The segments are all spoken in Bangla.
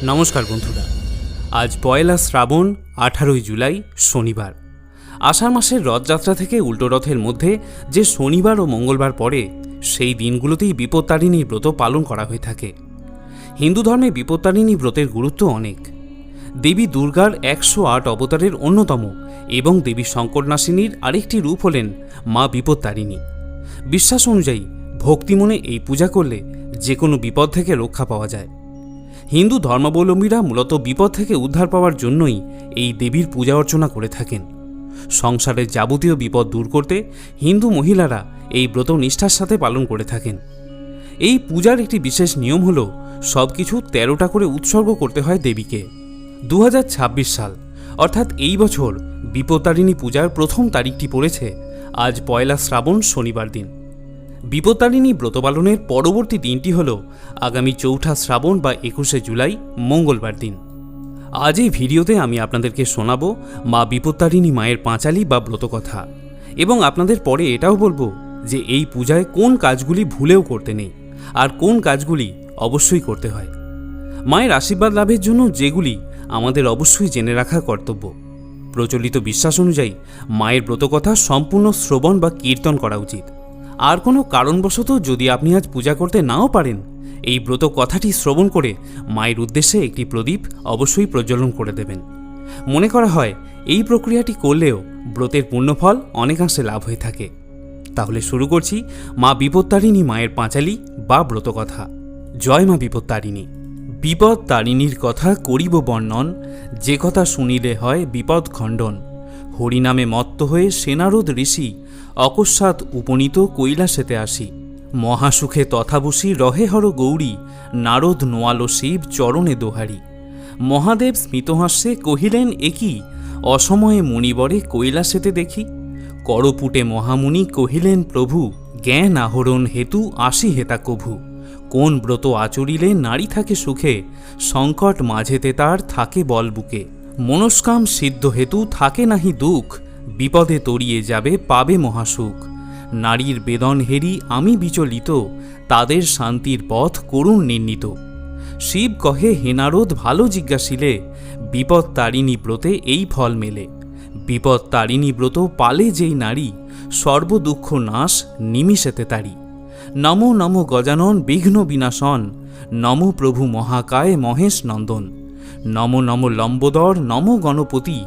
নমস্কার বন্ধুরা, আজ পয়লা শ্রাবণ 18ই জুলাই শনিবার। আষাঢ় মাসের রথযাত্রা থেকে উল্টো রথের মধ্যে যে শনিবার ও মঙ্গলবার পড়ে সেই দিনগুলোতেই বিপত্তারিণী ব্রত পালন করা হয়ে থাকে। হিন্দু ধর্মে বিপত্তারিণী ব্রতের গুরুত্ব অনেক। দেবী দুর্গার 108 অবতারের অন্যতম এবং দেবী শঙ্করনাশিনীর আরেকটি রূপ হলেন মা বিপত্তারিণী। বিশ্বাস অনুযায়ী ভক্তিমনে এই পূজা করলে যে কোনো বিপদ থেকে রক্ষা পাওয়া যায়। হিন্দু ধর্মাবলম্বীরা মূলত বিপদ থেকে উদ্ধার পাওয়ার জন্যই এই দেবীর পূজা অর্চনা করে থাকেন। সংসারের যাবতীয় বিপদ দূর করতে হিন্দু মহিলারা এই ব্রত নিষ্ঠার সাথে পালন করে থাকেন। এই পূজার একটি বিশেষ নিয়ম হল সব কিছু 13টা করে উৎসর্গ করতে হয় দেবীকে। 2026 সাল অর্থাৎ এই বছর বিপত্তারিণী পূজার প্রথম তারিখটি পড়েছে আজ পয়লা শ্রাবণ শনিবার দিন। বিপত্তারিণী ব্রত পালনের পরবর্তী দিনটি হল আগামী 4ঠা শ্রাবণ বা 21শে জুলাই মঙ্গলবার দিন। আজ এই ভিডিওতে আমি আপনাদেরকে শোনাব মা বিপত্তারিণী মায়ের পাঁচালী বা ব্রতকথা, এবং আপনাদের পরে এটাও বলবো যে এই পূজায় কোন কাজগুলি ভুলেও করতে নেই আর কোন কাজগুলি অবশ্যই করতে হয়। মায়ের আশীর্বাদ লাভের জন্য যেগুলি আমাদের অবশ্যই জেনে রাখা কর্তব্য। প্রচলিত বিশ্বাস অনুযায়ী মায়ের ব্রতকথা সম্পূর্ণ শ্রবণ বা কীর্তন করা উচিত। আর কোনো কারণবশত যদি আপনি আজ পূজা করতে নাও পারেন, এই ব্রত কথাটি শ্রবণ করে মায়ের উদ্দেশ্যে একটি প্রদীপ অবশ্যই প্রজ্বলন করে দেবেন। মনে করা হয় এই প্রক্রিয়াটি করলেও ব্রতের পুণ্যফল অনেকাংশে লাভ হয়ে থাকে। তাহলে শুরু করছি মা বিপত্তারিণী মায়ের পাঁচালী বা ব্রতকথা। জয় মা বিপত্তারিণী। বিপদ তারিণীর কথা করিব বর্ণন, যে কথা শুনিলে হয় বিপদ খণ্ডন। হরিনামে মত্ত হয়ে সেনারদ ঋষি, অকস্মাৎ উপনীত কৈলাসেতে আসি। মহাসুখে তথা বসি রহে হর গৌরী, নারদ নোয়ালো শিব চরণে দোহারি। মহাদেব স্মিতহাস্যে কহিলেন একই, অসময়ে মুনিবরে কৈলাসেতে দেখি। করপুটে মহামুনি কহিলেন প্রভু, জ্ঞান আহরণ হেতু আসি হেতা কভু। কোন ব্রত আচরিলে নারী থাকে সুখে, সংকট মাঝেতে তার থাকে বল বুকে। মনস্কাম সিদ্ধ হেতু থাকে নাহি দুঃখ, বিপদে তরিয়ে যাবে পাবে মহাসুখ। নারীর বেদন হেরি আমি বিচলিত, তাদের শান্তির পথ করুণ নির্ণীত। শিব কহে হে নারদ ভালো জিজ্ঞাসিলে, বিপদ তারিণী ব্রতে এই ফল মেলে। বিপদ তারিণী ব্রত পালে যেই নারী, সর্বদুঃখ নাশ নিমিষেতে তারি। নমো নমো গজানন বিঘ্ন বিনাশন, নমো প্রভু মহাকায় মহেশ নন্দন। নমো নমো লম্বোদর নমো গণপতি,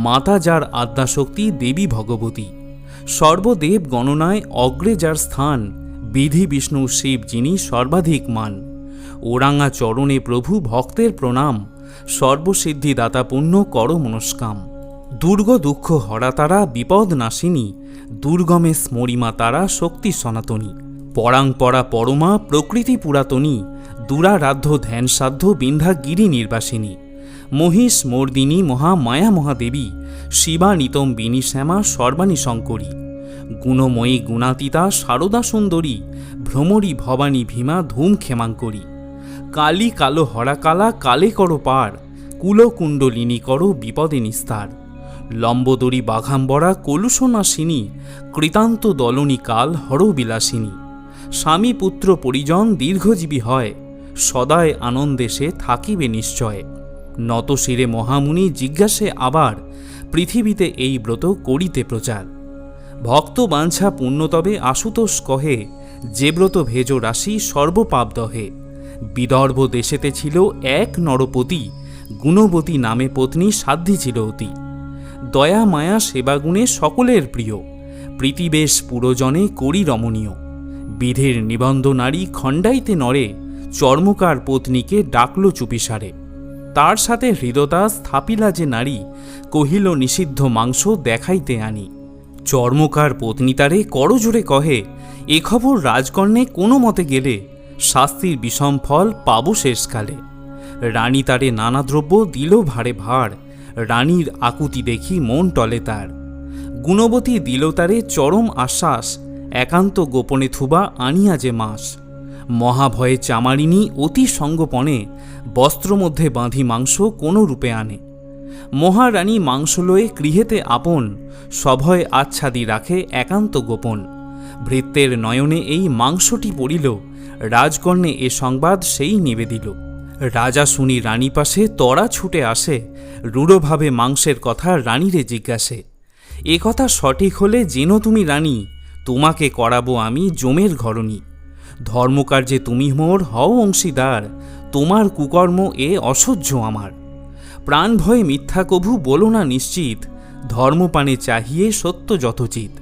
মাতা যার আদ্যাশক্তি দেবী ভগবতী। সর্বদেব গণনায় অগ্রে যার স্থান, বিধি বিষ্ণু শিব যিনি সর্বাধিক মান। ওরাঙা চরণে প্রভু ভক্তের প্রণাম, সর্বসিদ্ধি দাতা পুণ্য কর মনস্কাম। দুর্গ দুঃখ হরা তারা বিপদ নাশিনী, দুর্গমে স্মরিমা তারা শক্তি সনাতনী। পরাংপরা পরমা প্রকৃতি পুরাতনী, দুরারাধ্য ধ্যান সাধ্য বিন্ধ্যা গিরি নির্বাসিনী। মহিষ মর্দিনী মহামায়া মহাদেবী, শিবা নিতম্বিনী শ্যামা সর্বাণী শঙ্করী। গুণময়ী গুণাতীতা শারদা সুন্দরী, ভ্রমরী ভবানী ভীমা ধূম ক্ষেমাঙ্করী। কালী কালো হরা কালা কালে করো পার, কুলকুণ্ডলিনী করো বিপদে নিস্তার। লম্বোদরী বাঘাম্বরা কলুষনাশিনী, কৃতান্ত দলনী কাল হর বিলাসিনী। স্বামী পুত্র পরিজন দীর্ঘজীবী হয়, সদায় আনন্দে সে থাকিবে নিশ্চয়। নত শিরে মহামুনি জিজ্ঞাসে আবার, পৃথিবীতে এই ব্রত করিতে প্রচার। ভক্ত বাঞ্ছা পুণ্যতবে আশুতোষ কহে, যে ব্রত ভেজ রাশি সর্বপাপ দহে। বিদর্ভ দেশেতে ছিল এক নরপতি, গুণবতী নামে পত্নী সাধ্যী ছিল অতি। দয়া মায়া সেবাগুণে সকলের প্রিয়, প্রীতিবেশ পুরজনে করি রমণীয়। বিধির নিবন্ধ নারী খণ্ডাইতে নরে, চর্মকার পত্নীকে ডাকল চুপিসারে। তার সাথে হৃদয়তা স্থাপিলা যে নারী, কহিল নিষিদ্ধ মাংস দেখাইতে আনি। চর্মকার পত্নী তারে করজোরে কহে, এ খবর রাজকন্যে কোনো মতে গেলে, শাস্তির বিষম ফল পাব শেষকালে। রানী তারে নানা দ্রব্য দিল ভারে ভার, রানীর আকুতি দেখি মন টলে তার। গুণবতী দিল তারে চরম আশ্বাস, একান্ত গোপনে থুবা আনিয়া যে মাস। মহাভয়ে চামারিনী অতি সঙ্গপনে, বস্ত্র মধ্যে বাঁধি মাংস কোনো রূপে আনে। মহারানী মাংস লয়ে গৃহেতে আপন, সভয় আচ্ছাদি রাখে একান্ত গোপন। ভৃত্যের নয়নে এই মাংসটি পড়িল, রাজকন্যে এ সংবাদ সেই নিবেদিল। রাজা শুনি রানী পাশে তরা ছুটে আসে, রূঢ়ভাবে মাংসের কথা রানীরে জিজ্ঞাসে। এ কথা সঠিক হলে যেন তুমি রানী, তোমাকে করাবো আমি জমের ঘরণী। ধর্মকার্যে তুমি মোর হও অংশীদার, তোমার কুকর্ম এ অসহ্য আমার। প্রাণ ভয়ে মিথ্যা কভু বলো না নিশ্চিত, ধর্মপানে চাহিয়ে সত্য যথোচিত।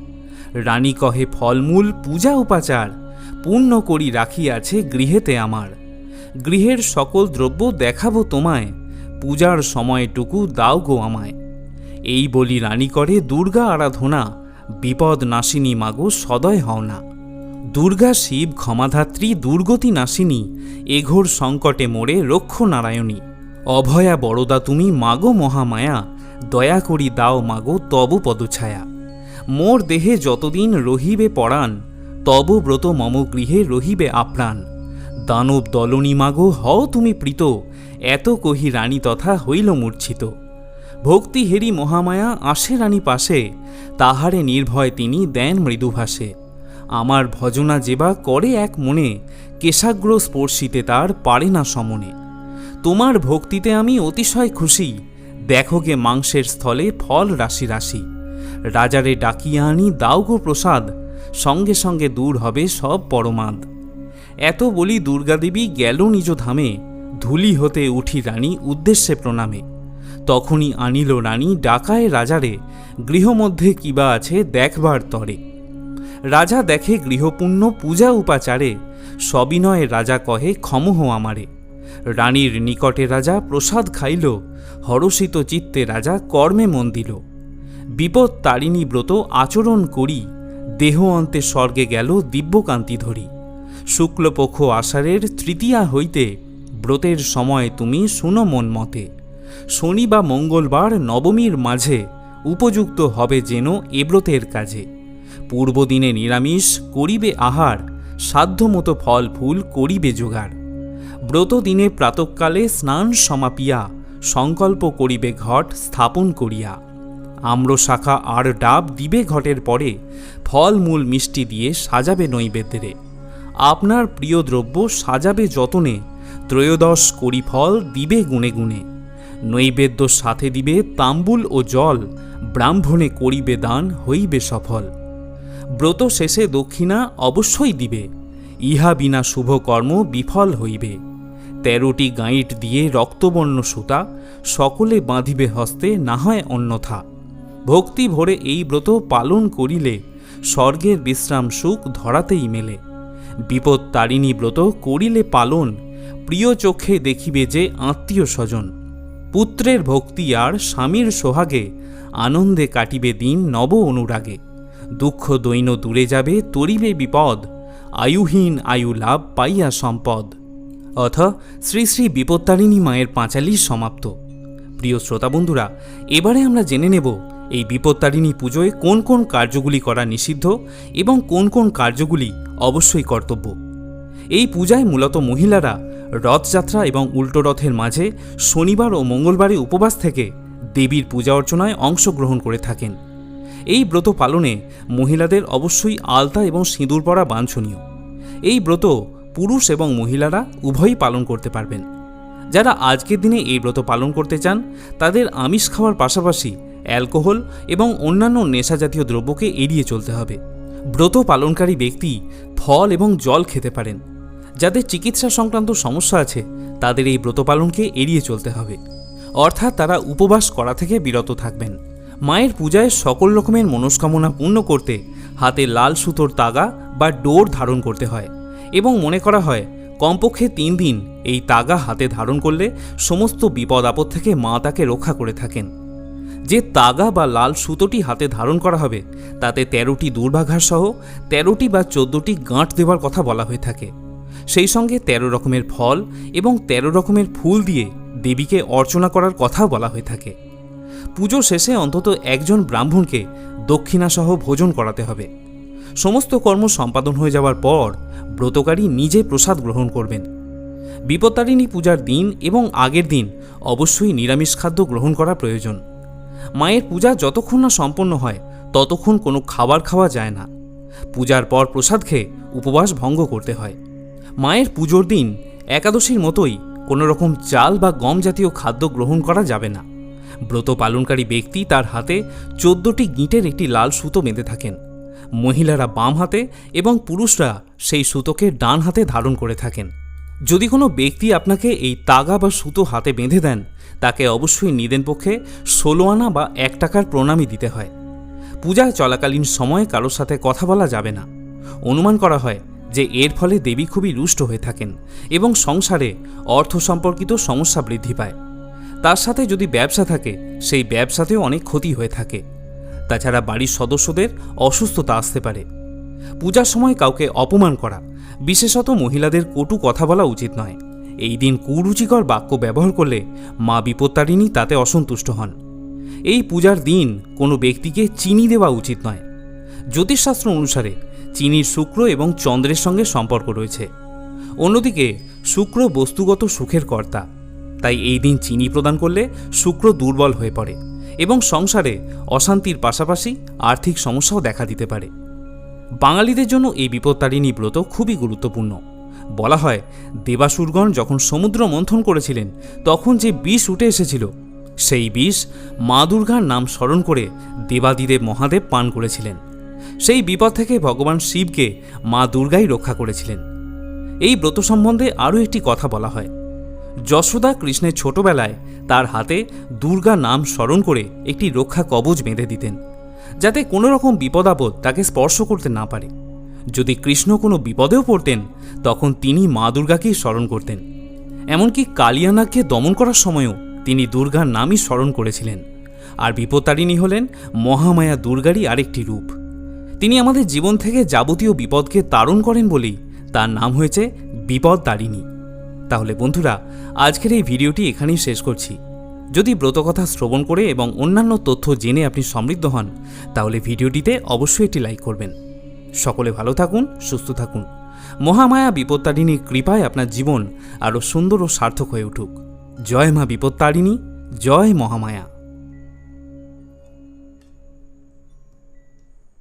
রানী কহে ফলমূল পূজা উপাচার, পূর্ণ করি রাখিয়াছে গৃহেতে আমার। গৃহের সকল দ্রব্য দেখাবো তোমায়, পূজার সময়টুকু দাও গো আমায়। এই বলি রানী করে দুর্গা আরাধনা, বিপদ নাশিনী মাগো সদয় হও না। দুর্গা শিব ক্ষমাধাত্রী দুর্গতি নাশিনী, এঘোর সংকটে মোরে রক্ষ নারায়ণী। অভয়া বরদা তুমি মাগো মহামায়া, দয়া করি দাও মাগো তব পদছায়া। মোর দেহে যতদিন রহিবে পরাণ, তব ব্রত মম গৃহে রহিবে আপ্রাণ। দানব দলনী মাগো হও তুমি প্রীত, এত কহি রানী তথা হইল মূর্ছিত। ভক্তি হেরি মহামায়া আসে রানী পাশে, তাহারে নির্ভয় তিনি দেন মৃদুভাষে। আমার ভজনা যেবা করে এক মনে, কেশাগ্র স্পর্শিতে তার পারে না সমনে। তোমার ভক্তিতে আমি অতিশয় খুশি, দেখো গে মাংসের স্থলে ফল রাশি রাশি। রাজারে ডাকিয়া আনি দাও গো প্রসাদ, সঙ্গে সঙ্গে দূর হবে সব পরমাদ। এত বলি দুর্গাদেবী গেল নিজ ধামে, ধুলি হতে উঠি রানী উদ্দেশ্যে প্রণামে। তখনই আনিল রানী ডাকায় রাজারে, গৃহমধ্যে কিবা আছে দেখবার তরে। রাজা দেখে গৃহপূর্ণ পূজা উপাচারে, সবিনয়ে রাজা কহে ক্ষমহ আমারে। রানীর নিকটে রাজা প্রসাদ খাইল, হরষিত চিত্তে রাজা কর্মে মন দিল। বিপদ তারিণী ব্রত আচরণ করি, দেহ অন্তে স্বর্গে গেল দিব্যকান্তি ধরি। শুক্লপক্ষ আষাঢ়ের তৃতীয়া হইতে, ব্রতের সময় তুমি শুনো মন মতে। শনি বা মঙ্গলবার নবমীর মাঝে, উপযুক্ত হবে যেন এ ব্রতের কাজে। পূর্বদিনে নিরামিষ করিবে আহার, সাধ্যমতো ফল ফুল করিবে জোগাড়। ব্রত দিনে প্রাতঃকালে স্নান সমাপিয়া, সংকল্প করিবে ঘট স্থাপন করিয়া। আম্র শাখা আর ডাব দিবে ঘটের পরে, ফল মূল মিষ্টি দিয়ে সাজাবে নৈবেদ্যে। আপনার প্রিয় দ্রব্য সাজাবে যতনে, ত্রয়োদশ করি ফল দিবে গুণে গুণে। নৈবেদ্য সাথে দিবে তাম্বুল ও জল, ব্রাহ্মণে করিবে দান হইবে সফল। ব্রত শেষে দক্ষিণা অবশ্যই দিবে, ইহা বিনা শুভকর্ম বিফল হইবে। 13টি গাঁইট দিয়ে রক্তবর্ণ সুতা, সকলে বাঁধিবে হস্তে না হয় অন্যথা। ভক্তি ভরে এই ব্রত পালন করিলে, স্বর্গের বিশ্রাম সুখ ধরাতেই মেলে। বিপদ তারিণী ব্রত করিলে পালন, প্রিয় চক্ষে দেখিবে যে আত্মীয় স্বজন। পুত্রের ভক্তি আর স্বামীর সোহাগে, আনন্দে কাটিবে দিন নব অনুরাগে। দুঃখ দৈন্য দূরে যাবে তরিবে বিপদ, আয়ুহীন আয়ু লাভ পাইয়া সম্পদ। অথ শ্রী শ্রী বিপত্তারিণী মায়ের পাঁচালী সমাপ্ত। প্রিয় শ্রোতা বন্ধুরা, এবারে আমরা জেনে নেব এই বিপত্তারিণী পুজোয় কোন কোন কার্যগুলি করা নিষিদ্ধ এবং কোন কোন কার্যগুলি অবশ্যই কর্তব্য। এই পূজায় মূলত মহিলারা রথযাত্রা এবং উল্টো রথের মাঝে শনিবার ও মঙ্গলবারে উপবাস থেকে দেবীর পূজা অর্চনায় অংশগ্রহণ করে থাকেন। এই ব্রত পালনে মহিলাদের অবশ্যই আলতা এবং সিঁদুর পরা বাঞ্ছনীয়। এই ব্রত পুরুষ এবং মহিলারা উভয়ই পালন করতে পারবেন। যারা আজকের দিনে এই ব্রত পালন করতে চান, তাদের আমিষ খাওয়ার পাশাপাশি অ্যালকোহল এবং অন্যান্য নেশাজাতীয় দ্রব্যকে এড়িয়ে চলতে হবে। ব্রত পালনকারী ব্যক্তি ফল এবং জল খেতে পারেন। যাদের চিকিৎসা সংক্রান্ত সমস্যা আছে, তাদের এই ব্রত পালনকে এড়িয়ে চলতে হবে, অর্থাৎ তারা উপবাস করা থেকে বিরত থাকবেন। মায়ের পূজায় সকল রকমের মনস্কামনা পূর্ণ করতে হাতে লাল সুতোর তাগা বা ডোর ধারণ করতে হয় এবং মনে করা হয় কমপক্ষে 3 দিন এই তাগা হাতে ধারণ করলে সমস্ত বিপদ আপদ থেকে মা তাকে রক্ষা করে থাকেন। যে তাগা বা লাল সুতোটি হাতে ধারণ করা হবে, তাতে 13টি দুর্বাঘাস সহ 13টি বা 14টি গাঁট দেওয়ার কথা বলা হয়ে থাকে। সেই সঙ্গে 13 রকমের ফল এবং 13 রকমের ফুল দিয়ে দেবীকে অর্চনা করার কথাও বলা হয়ে থাকে। পুজো শেষে অন্তত একজন ব্রাহ্মণকে দক্ষিণাসহ ভোজন করাতে হবে। সমস্ত কর্ম সম্পাদন হয়ে যাওয়ার পর ব্রতকারী নিজে প্রসাদ গ্রহণ করবেন। বিপত্তারিণী পূজার দিন এবং আগের দিন অবশ্যই নিরামিষ খাদ্য গ্রহণ করা প্রয়োজন। মায়ের পূজা যতক্ষণ না সম্পন্ন হয় ততক্ষণ কোনো খাবার খাওয়া যায় না। পূজার পর প্রসাদ খেয়ে উপবাস ভঙ্গ করতে হয়। মায়ের পুজোর দিন একাদশীর মতোই কোনো রকম চাল বা গম জাতীয় খাদ্য গ্রহণ করা যাবে না। ব্রত পালনকারী ব্যক্তি তার হাতে 14টি গিঁটের একটি লাল সুতো বেঁধে থাকেন। মহিলারা বাম হাতে এবং পুরুষরা সেই সুতোকে ডান হাতে ধারণ করে থাকেন। যদি কোনো ব্যক্তি আপনাকে এই তাগা বা সুতো হাতে বেঁধে দেন, তাকে অবশ্যই নিদেন পক্ষে 16 আনা বা 1 টাকার প্রণামী দিতে হয়। পূজা চলাকালীন সময়ে কারোর সাথে কথা বলা যাবে না। অনুমান করা হয় যে এর ফলে দেবী খুবই রুষ্ট হয়ে থাকেন এবং সংসারে অর্থ সম্পর্কিত সমস্যা বৃদ্ধি পায়। তার সাথে যদি ব্যবসা থাকে, সেই ব্যবসাতেও অনেক ক্ষতি হয়ে থাকে। তাছাড়া বাড়ির সদস্যদের অসুস্থতা আসতে পারে। পূজার সময় কাউকে অপমান করা, বিশেষত মহিলাদের কটু কথা বলা উচিত নয়। এই দিন কুরুচিকর বাক্য ব্যবহার করলে মা বিপত্তারিণী তাতে অসন্তুষ্ট হন। এই পূজার দিন কোনো ব্যক্তিকে চিনি দেওয়া উচিত নয়। জ্যোতিষশাস্ত্র অনুসারে চিনির শুক্র এবং চন্দ্রের সঙ্গে সম্পর্ক রয়েছে। অন্যদিকে শুক্র বস্তুগত সুখের কর্তা, তাই এই দিন চিনি প্রদান করলে শুক্র দুর্বল হয়ে পড়ে এবং সংসারে অশান্তির পাশাপাশি আর্থিক সমস্যাও দেখা দিতে পারে। বাঙালিদের জন্য এই বিপত্তারিণী ব্রত খুবই গুরুত্বপূর্ণ। বলা হয় দেবাসুরগণ যখন সমুদ্র মন্থন করেছিলেন, তখন যে বিষ উঠে এসেছিল, সেই বিষ মা দুর্গার নাম স্মরণ করে দেবাদিদেব মহাদেব পান করেছিলেন। সেই বিপদ থেকে ভগবান শিবকে মা দুর্গাই রক্ষা করেছিলেন। এই ব্রত সম্বন্ধে আরও একটি কথা বলা হয়। যশোদা কৃষ্ণের ছোটবেলায় তার হাতে দুর্গা নাম স্মরণ করে একটি রক্ষা কবচ বেঁধে দিতেন, যাতে কোনো রকম বিপদ আপদ তাকে স্পর্শ করতে না পারে। যদি কৃষ্ণ কোনো বিপদেও পড়তেন, তখন তিনি মা দুর্গাকেই স্মরণ করতেন। এমনকি কালিয়ানাগকে দমন করার সময়ও তিনি দুর্গার নামই স্মরণ করেছিলেন। আর বিপত্তারিণী হলেন মহামায়া দুর্গারই আরেকটি রূপ। তিনি আমাদের জীবন থেকে যাবতীয় বিপদকে তাড়ন করেন বলেই তার নাম হয়েছে বিপদতারিণী। তাহলে বন্ধুরা, আজকের এই ভিডিওটি এখানেই শেষ করছি। যদি ব্রতকথা শ্রবণ করে এবং অন্যান্য তথ্য জেনে আপনি সমৃদ্ধ হন, তাহলে ভিডিওটিতে অবশ্যই একটি লাইক করবেন। সকলে ভালো থাকুন, সুস্থ থাকুন। মহামায়া বিপত্তারিণীর কৃপায় আপনার জীবন আরও সুন্দর ও সার্থক হয়ে উঠুক। জয় মা বিপত্তারিণী, জয় মহামায়া।